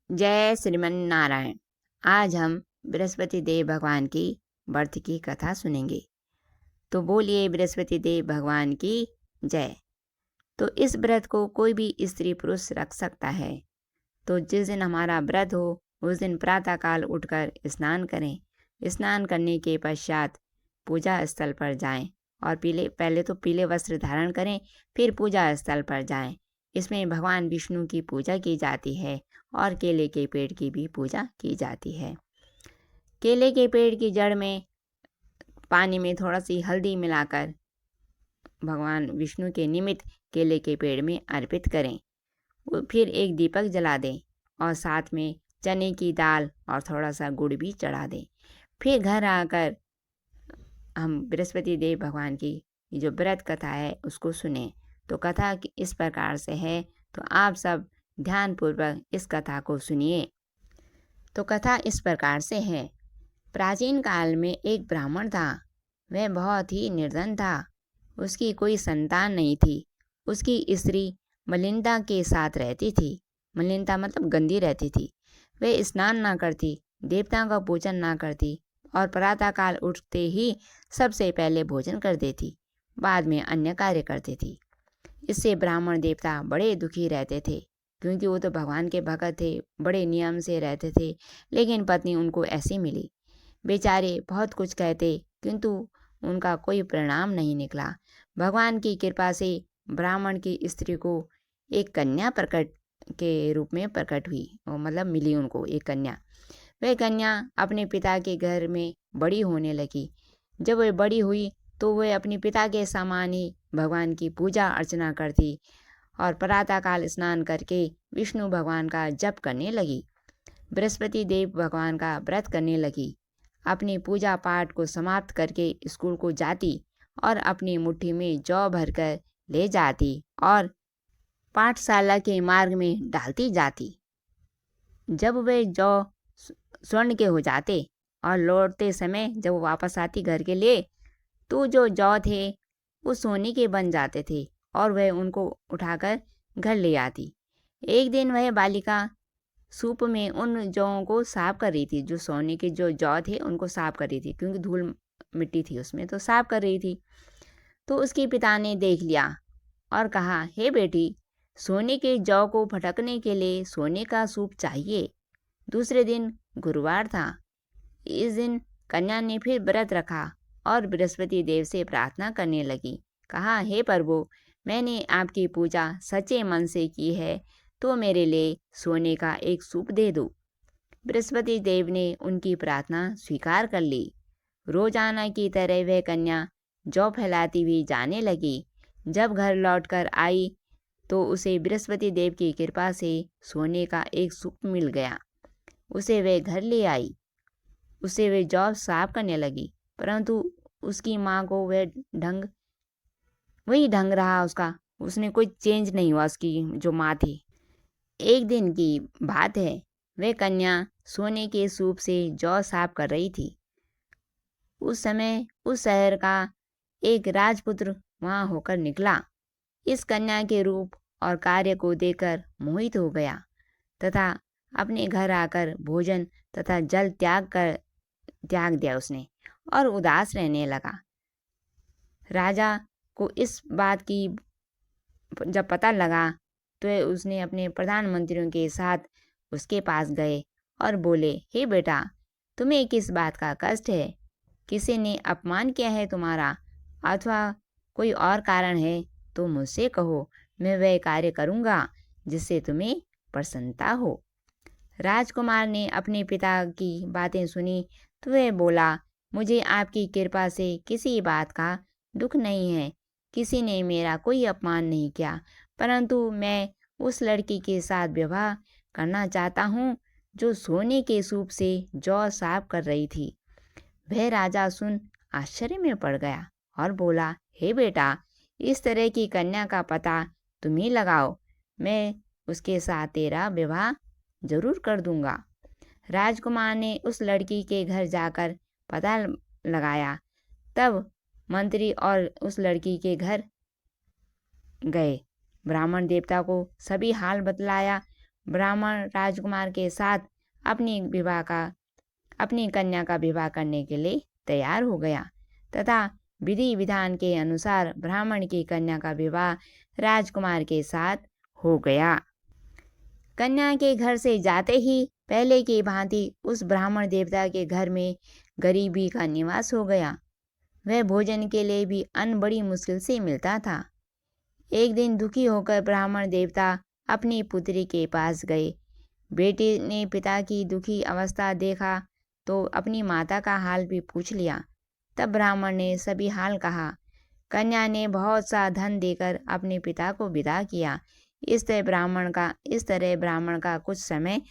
जय श्रीमन नारायण। आज हम बृहस्पति देव भगवान की व्रत की कथा सुनेंगे। तो बोलिए बृहस्पति देव भगवान की जय। तो इस व्रत को कोई भी स्त्री पुरुष रख सकता है। तो जिस दिन हमारा व्रत हो उस दिन प्रातःकाल उठकर स्नान करें। स्नान करने के पश्चात पूजा स्थल पर जाएं और पहले तो पीले वस्त्र धारण करें, फिर पूजा स्थल पर जाएं। इसमें भगवान विष्णु की पूजा की जाती है और केले के पेड़ की भी पूजा की जाती है। केले के पेड़ की जड़ में पानी में थोड़ा सी हल्दी मिलाकर भगवान विष्णु के निमित्त केले के पेड़ में अर्पित करें। फिर एक दीपक जला दें और साथ में चने की दाल और थोड़ा सा गुड़ भी चढ़ा दें। फिर घर आकर हम बृहस्पति देव भगवान की जो व्रत कथा है उसको सुने। तो कथा इस प्रकार से है, तो आप सब ध्यानपूर्वक इस कथा को सुनिए। तो कथा इस प्रकार से है। प्राचीन काल में एक ब्राह्मण था। वह बहुत ही निर्धन था। उसकी कोई संतान नहीं थी। उसकी स्त्री मलिनता के साथ रहती थी। मलिनता मतलब गंदी रहती थी। वह स्नान ना करती, देवताओं का पूजन ना करती और प्रातःकाल उठते ही सबसे पहले भोजन कर देती, बाद में अन्य कार्य करती थी। इससे ब्राह्मण देवता बड़े दुखी रहते थे, क्योंकि वो तो भगवान के भक्त थे, बड़े नियम से रहते थे। लेकिन पत्नी उनको ऐसी मिली। बेचारे बहुत कुछ कहते, किंतु उनका कोई परिणाम नहीं निकला। भगवान की कृपा से ब्राह्मण की स्त्री को एक कन्या प्रकट के रूप में प्रकट हुई, मतलब मिली उनको एक कन्या। वह कन्या अपने पिता के घर में बड़ी होने लगी। जब वह बड़ी हुई तो वह अपने पिता के समान ही भगवान की पूजा अर्चना करती और प्रातःकाल स्नान करके विष्णु भगवान का जप करने लगी। बृहस्पति देव भगवान का व्रत करने लगी। अपनी पूजा पाठ को समाप्त करके स्कूल को जाती और अपनी मुट्ठी में जौ भरकर ले जाती और पाठशाला के मार्ग में डालती जाती। जब वे जौ स्वर्ण के हो जाते और लौटते समय जब वो वापस आती घर के लिए, तो जो जौ थे वो सोने के बन जाते थे और वह उनको उठाकर घर ले आती। एक दिन वह बालिका सूप में उन जौं को साफ कर रही थी। जो सोने के जो जौ थे उनको साफ कर रही थी, क्योंकि धूल मिट्टी थी उसमें, तो साफ कर रही थी। तो उसके पिता ने देख लिया और कहा, हे बेटी, सोने के जौ को फटकने के लिए सोने का सूप चाहिए। दूसरे दिन गुरुवार था। इस दिन कन्या ने फिर व्रत रखा और बृहस्पति देव से प्रार्थना करने लगी। कहा, हे प्रभु, मैंने आपकी पूजा सच्चे मन से की है, तो मेरे लिए सोने का एक सूप दे दो। बृहस्पति देव ने उनकी प्रार्थना स्वीकार कर ली। रोजाना की तरह वह कन्या जौ फैलाती हुई जाने लगी। जब घर लौटकर आई तो उसे बृहस्पति देव की कृपा से सोने का एक सूप मिल गया। उसे वे घर ले आई। उसे वे जौ साफ करने लगी, परंतु उसकी माँ को वही ढंग रहा उसका। उसने कोई चेंज नहीं हुआ उसकी जो माँ थी। एक दिन की बात है, वह कन्या सोने के सूप से जौ साफ कर रही थी। उस समय उस शहर का एक राजपुत्र वहां होकर निकला। इस कन्या के रूप और कार्य को देखकर मोहित हो गया तथा अपने घर आकर भोजन तथा जल त्याग दिया उसने और उदास रहने लगा। राजा को इस बात की जब पता लगा तो उसने अपने प्रधानमंत्रियों के साथ उसके पास गए और बोले, हे बेटा, तुम्हें किस बात का कष्ट है? किसी ने अपमान किया है तुम्हारा, अथवा कोई और कारण है तो मुझसे कहो, मैं वह कार्य करूँगा जिससे तुम्हें प्रसन्नता हो। राजकुमार ने अपने पिता की बातें सुनी तो वह बोला, मुझे आपकी कृपा से किसी बात का दुख नहीं है। किसी ने मेरा कोई अपमान नहीं किया, परंतु मैं उस लड़की के साथ विवाह करना चाहता हूँ जो सोने के सूप से जौ साफ कर रही थी। वह राजा सुन आश्चर्य में पड़ गया और बोला, हे बेटा, इस तरह की कन्या का पता तुम ही लगाओ, मैं उसके साथ तेरा विवाह जरूर कर दूंगा। राजकुमार ने उस लड़की के घर जाकर पता लगाया। तब मंत्री और उस लड़की के घर गए। ब्राह्मण देवता को सभी हाल बतलाया। ब्राह्मण राजकुमार के साथ अपनी कन्या का विवाह करने के लिए तैयार हो गया तथा विधि विधान के अनुसार ब्राह्मण की कन्या का विवाह राजकुमार के साथ हो गया। कन्या के घर से जाते ही पहले की भांति उस ब्राह्मण देवता के घर में गरीबी का निवास हो गया। वह भोजन के लिए भी अन्न बड़ी मुश्किल से मिलता था। एक दिन दुखी होकर ब्राह्मण देवता अपनी पुत्री के पास गए। बेटे ने पिता की दुखी अवस्था देखा तो अपनी माता का हाल भी पूछ लिया। तब ब्राह्मण ने सभी हाल कहा। कन्या ने बहुत सा धन देकर अपने पिता को विदा किया। इस तरह ब्राह्मण का कुछ समय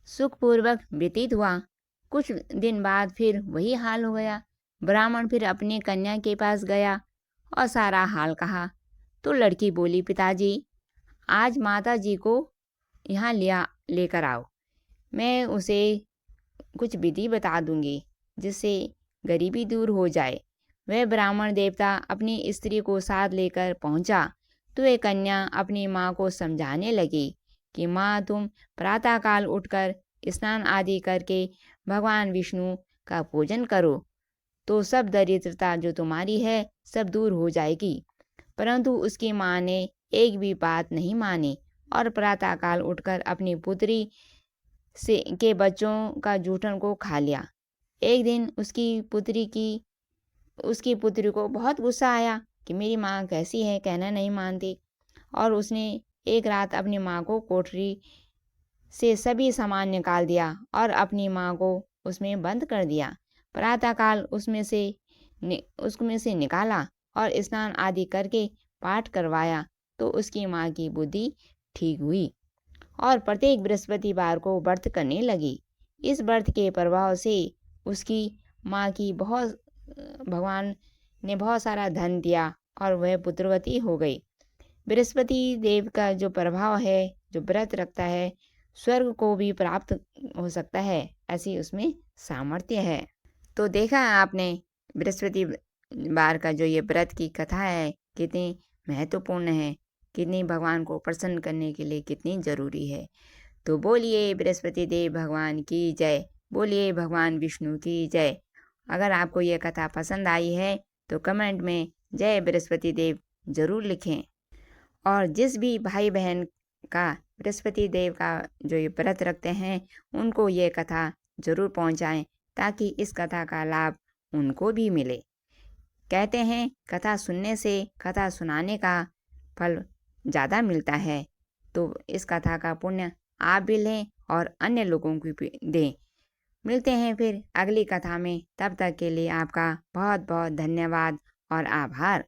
सुखपूर्वक व्यतीत हुआ। कुछ दिन बाद फिर वही हाल हो गया। ब्राह्मण फिर अपनी कन्या के पास गया और सारा हाल कहा। तो लड़की बोली, पिताजी, आज माता जी को यहाँ लेकर आओ, मैं उसे कुछ विधि बता दूंगी जिससे गरीबी दूर हो जाए। वह ब्राह्मण देवता अपनी स्त्री को साथ लेकर पहुंचा तो वह कन्या अपनी माँ को समझाने लगी कि माँ, तुम प्रातःकाल उठकर स्नान आदि करके भगवान विष्णु का पूजन करो तो सब दरिद्रता जो तुम्हारी है सब दूर हो जाएगी। परंतु उसकी माँ ने एक भी बात नहीं मानी और प्रातःकाल उठकर अपनी पुत्री के बच्चों का जूठन को खा लिया। एक दिन उसकी पुत्री को बहुत गुस्सा आया कि मेरी माँ कैसी है, कहना नहीं मानती, और उसने एक रात अपनी माँ को कोठरी से सभी सामान निकाल दिया और अपनी माँ को उसमें बंद कर दिया। प्रातःकाल उसमें से निकाला और स्नान आदि करके पाठ करवाया तो उसकी माँ की बुद्धि ठीक हुई और प्रत्येक बृहस्पतिवार को व्रत करने लगी। इस व्रत के प्रभाव से उसकी माँ की भगवान ने बहुत सारा धन दिया और वह पुत्रवती हो गई। बृहस्पति देव का जो प्रभाव है, जो व्रत रखता है, स्वर्ग को भी प्राप्त हो सकता है, ऐसी उसमें सामर्थ्य है। तो देखा आपने बृहस्पतिवार का जो ये व्रत की कथा है कितनी महत्वपूर्ण है, कितनी भगवान को प्रसन्न करने के लिए कितनी जरूरी है। तो बोलिए बृहस्पति देव भगवान की जय, बोलिए भगवान विष्णु की जय। अगर आपको ये कथा पसंद आई है तो कमेंट में जय बृहस्पति देव जरूर लिखें और जिस भी भाई बहन का बृहस्पति देव का जो ये व्रत रखते हैं उनको ये कथा जरूर पहुंचाएं ताकि इस कथा का लाभ उनको भी मिले। कहते हैं कथा सुनने से कथा सुनाने का फल ज़्यादा मिलता है, तो इस कथा का पुण्य आप भी लें और अन्य लोगों को भी दें। मिलते हैं फिर अगली कथा में, तब तक के लिए आपका बहुत बहुत धन्यवाद और आभार।